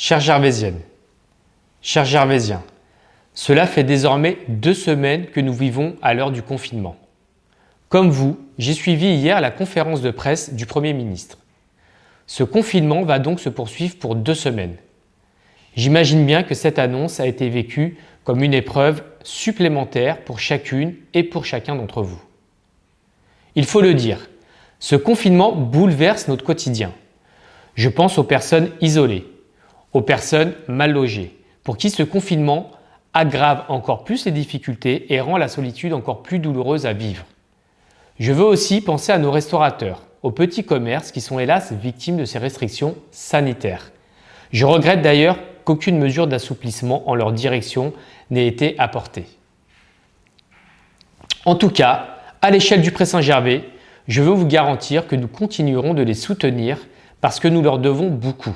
Chère Gervaisienne, cher Gervaisien, cela fait désormais 2 semaines que nous vivons à l'heure du confinement. Comme vous, j'ai suivi hier la conférence de presse du Premier ministre. Ce confinement va donc se poursuivre pour 2 semaines. J'imagine bien que cette annonce a été vécue comme une épreuve supplémentaire pour chacune et pour chacun d'entre vous. Il faut le dire, ce confinement bouleverse notre quotidien. Je pense aux personnes isolées, aux personnes mal logées, pour qui ce confinement aggrave encore plus les difficultés et rend la solitude encore plus douloureuse à vivre. Je veux aussi penser à nos restaurateurs, aux petits commerces qui sont hélas victimes de ces restrictions sanitaires. Je regrette d'ailleurs qu'aucune mesure d'assouplissement en leur direction n'ait été apportée. En tout cas, à l'échelle du Pré Saint-Gervais, je veux vous garantir que nous continuerons de les soutenir parce que nous leur devons beaucoup.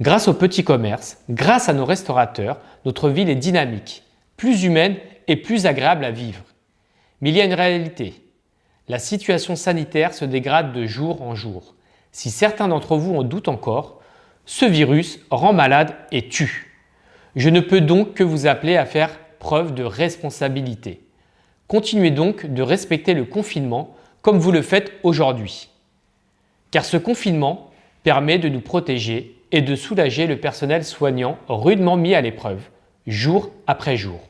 Grâce aux petits commerces, grâce à nos restaurateurs, notre ville est dynamique, plus humaine et plus agréable à vivre. Mais il y a une réalité. La situation sanitaire se dégrade de jour en jour. Si certains d'entre vous en doutent encore, ce virus rend malade et tue. Je ne peux donc que vous appeler à faire preuve de responsabilité. Continuez donc de respecter le confinement comme vous le faites aujourd'hui. Car ce confinement permet de nous protéger et de soulager le personnel soignant rudement mis à l'épreuve, jour après jour.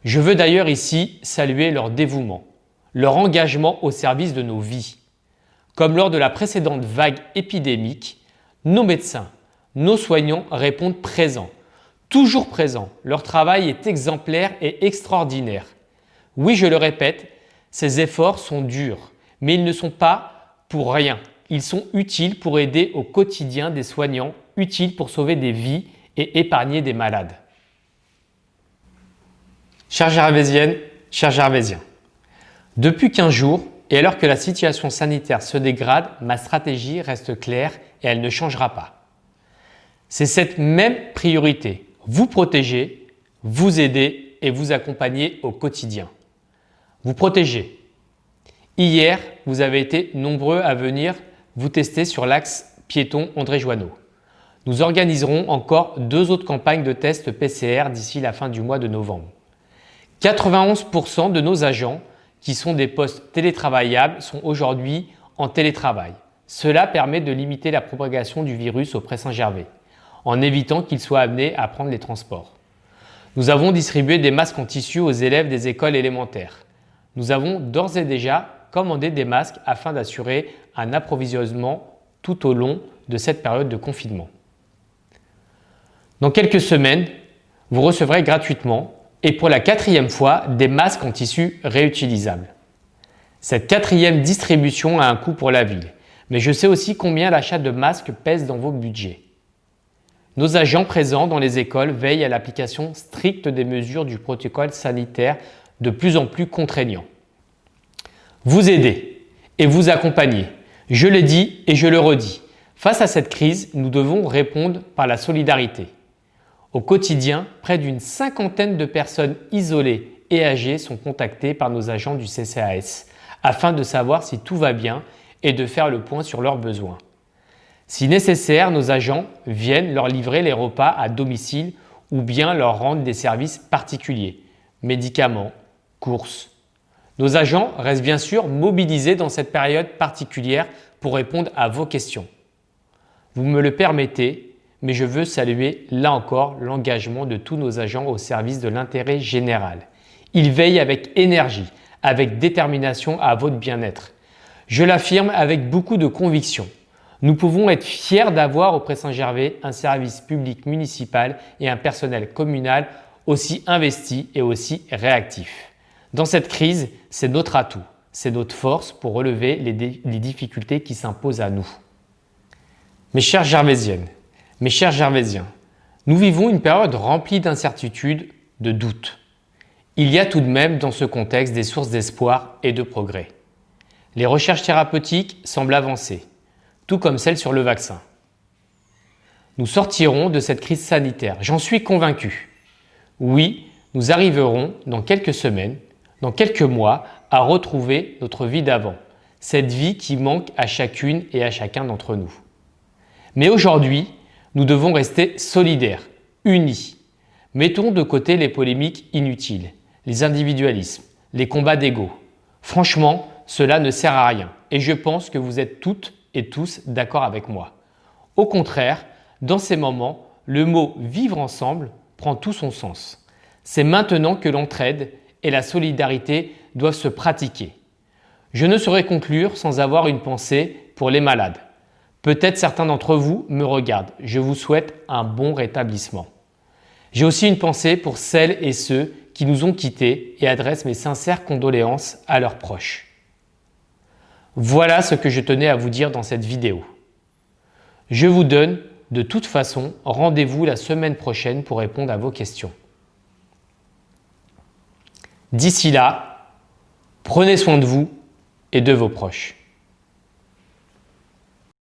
Je veux d'ailleurs ici saluer leur dévouement, leur engagement au service de nos vies. Comme lors de la précédente vague épidémique, nos médecins, nos soignants répondent présents, toujours présents. Leur travail est exemplaire et extraordinaire. Oui, je le répète, ces efforts sont durs, mais ils ne sont pas pour rien. Ils sont utiles pour aider au quotidien des soignants, utiles pour sauver des vies et épargner des malades. Chère Gervaisienne, cher Gervaisien, depuis 15 jours, et alors que la situation sanitaire se dégrade, ma stratégie reste claire et elle ne changera pas. C'est cette même priorité, vous protéger, vous aider et vous accompagner au quotidien. Vous protéger. Hier, vous avez été nombreux à venir vous tester sur l'axe piéton André Joanneau. Nous organiserons encore 2 autres campagnes de tests PCR d'ici la fin du mois de novembre. 91% de nos agents, qui sont des postes télétravaillables, sont aujourd'hui en télétravail. Cela permet de limiter la propagation du virus au Pré Saint-Gervais, en évitant qu'ils soient amenés à prendre les transports. Nous avons distribué des masques en tissu aux élèves des écoles élémentaires. Nous avons d'ores et déjà commandé des masques afin d'assurer un approvisionnement tout au long de cette période de confinement. Dans quelques semaines, vous recevrez gratuitement et pour la 4e fois des masques en tissu réutilisables. Cette 4e distribution a un coût pour la ville, mais je sais aussi combien l'achat de masques pèse dans vos budgets. Nos agents présents dans les écoles veillent à l'application stricte des mesures du protocole sanitaire de plus en plus contraignant. Vous aider et vous accompagner. Je l'ai dit et je le redis. Face à cette crise, nous devons répondre par la solidarité. Au quotidien, près d'une 50aine de personnes isolées et âgées sont contactées par nos agents du CCAS afin de savoir si tout va bien et de faire le point sur leurs besoins. Si nécessaire, nos agents viennent leur livrer les repas à domicile ou bien leur rendre des services particuliers, médicaments, courses. Nos agents restent bien sûr mobilisés dans cette période particulière pour répondre à vos questions. Vous me le permettez, mais je veux saluer là encore l'engagement de tous nos agents au service de l'intérêt général. Ils veillent avec énergie, avec détermination à votre bien-être. Je l'affirme avec beaucoup de conviction. Nous pouvons être fiers d'avoir au Pré Saint-Gervais un service public municipal et un personnel communal aussi investi et aussi réactif. Dans cette crise, c'est notre atout, c'est notre force pour relever les difficultés qui s'imposent à nous. Mes chères Gervaisiennes, mes chers Gervaisiens, nous vivons une période remplie d'incertitudes, de doutes. Il y a tout de même dans ce contexte des sources d'espoir et de progrès. Les recherches thérapeutiques semblent avancer, tout comme celles sur le vaccin. Nous sortirons de cette crise sanitaire, j'en suis convaincu. Oui, nous arriverons dans quelques semaines, dans quelques mois, à retrouver notre vie d'avant, cette vie qui manque à chacune et à chacun d'entre nous. Mais aujourd'hui, Nous devons rester solidaires, unis. Mettons de côté les polémiques inutiles, les individualismes, les combats d'ego. Franchement, cela ne sert à rien et je pense que vous êtes toutes et tous d'accord avec moi. Au contraire, dans ces moments, le mot « vivre ensemble » prend tout son sens. C'est maintenant que l'entraide et la solidarité doivent se pratiquer. Je ne saurais conclure sans avoir une pensée pour les malades. Peut-être certains d'entre vous me regardent. Je vous souhaite un bon rétablissement. J'ai aussi une pensée pour celles et ceux qui nous ont quittés et adresse mes sincères condoléances à leurs proches. Voilà ce que je tenais à vous dire dans cette vidéo. Je vous donne de toute façon rendez-vous la semaine prochaine pour répondre à vos questions. D'ici là, prenez soin de vous et de vos proches.